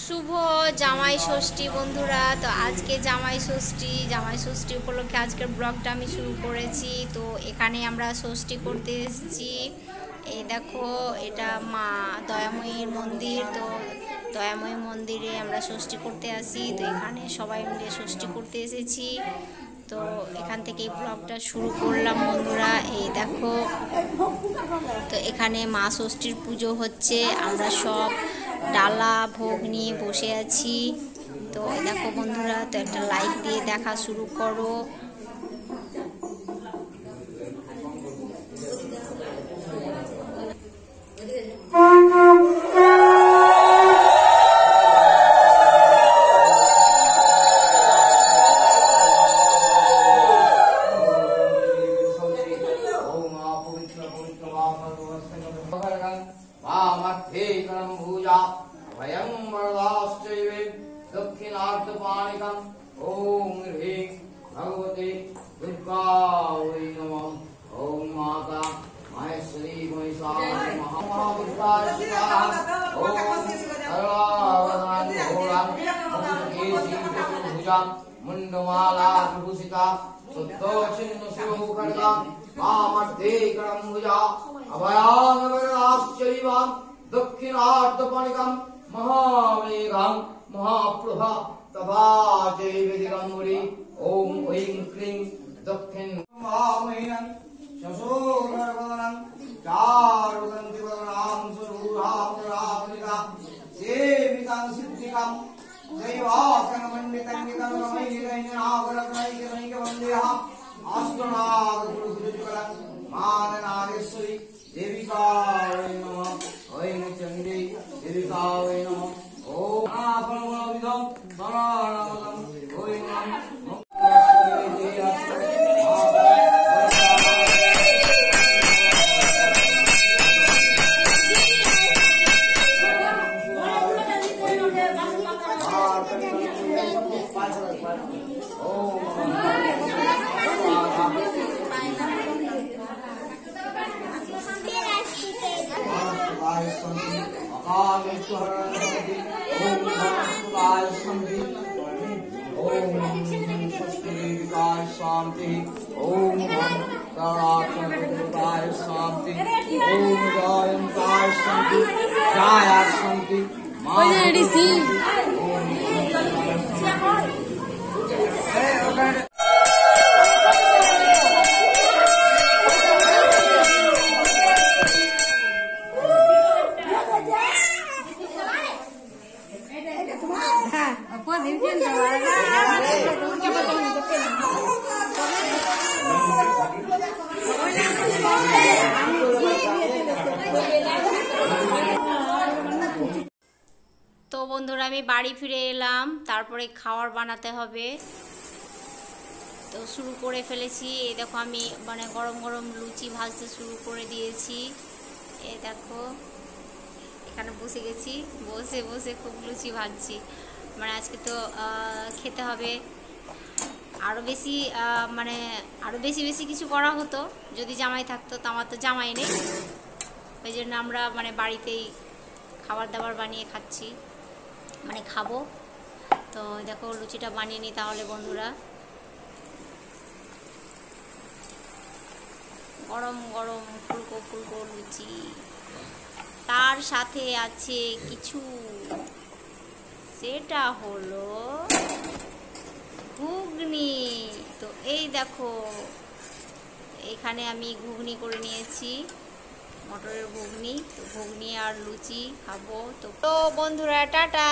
শুভ জামাই ষষ্ঠী বন্ধুরা। তো আজকে জামাই ষষ্ঠী উপলক্ষে আজকের ব্লগটা আমি শুরু করেছি। তো এখানে আমরা ষষ্ঠী করতে এসেছি। এই দেখো, এটা মা দয়াময়ীর মন্দির। তো দয়াময়ী মন্দিরে আমরা ষষ্ঠী করতে আসি। তো এখানে সবাই মিলে ষষ্ঠী করতে এসেছি। তো এখান থেকে ব্লগটা শুরু করলাম বন্ধুরা। এই দেখো, তো এখানে মা ষষ্ঠীর পুজো হচ্ছে। আমরা সব ডালা ভোগ নিয়ে বসে আছি। তো দেখো বন্ধুরা, তো একটা লাইক দিয়ে দেখা শুরু করো। दक्षिणार्थपाणिकं ओम ह्रीं भगवते दुर्गायै नमः। ओम माता माहेश्वरी महिषासुर महाविद्याय स्वाहा। ओम सर्वावधानघोरां मुंडमाला प्रभूषिता शुद्धोचिन्न शिवमुखर्गा वामध्ये करम्भुजा अभयानवराश्चैवां दक्षिणार्थपाणिकं महामेघं महाप्रभा तभा जय वेदिगंगुरी। ओम ऐं क्लीं दक्षिण महामहिनं शशोधरवदनं चारुदन्तिवदनां सुरूढामरावलिका सेविकां सिद्धिकां दैवासनमण्डितं रमैर्गैर्नागरकैर्नैकवन्देहा आष्टनागगुरुगुरुजुगलं माननागेश्वरी देविकायै नमः। ऐं चण्डी देविकायै नमः। ओम आपलवविदं शरणागतं ओम शांति। ओम ताराचंद्रकाय शांति। ओम जयंताय शांति। जया शांति। তো বন্ধুরা, আমি বাড়ি ফিরে এলাম। তারপরে খাবার বানাতে হবে। তো শুরু করে ফেলেছি। এই দেখো, আমি মানে গরম গরম লুচি ভাজতে শুরু করে দিয়েছি। এই দেখো, এখানে বসে গেছি, বসে বসে খুব লুচি ভাজছি। মানে আজকে তো খেতে হবে। আরও বেশি মানে আরও বেশি বেশি কিছু করা হতো যদি জামাই থাকতো। তো আমার তো জামাই নেই, ওই জন্য আমরা মানে বাড়িতেই খাবার দাবার বানিয়ে খাচ্ছি, মানে খাবো। তো দেখো, লুচিটা বানিয়ে নিই তাহলে বন্ধুরা। গরম গরম ফুলকো ফুলকো লুচি, তার সাথে আছে কিছু, সেটা হলো ঘুগনি। তো এই দেখো, এখানে আমি ঘুগনি করে নিয়েছি, মটরের ঘুগনি। তো ঘুগনি আর লুচি খাবো। তো বন্ধুরা, টাটা।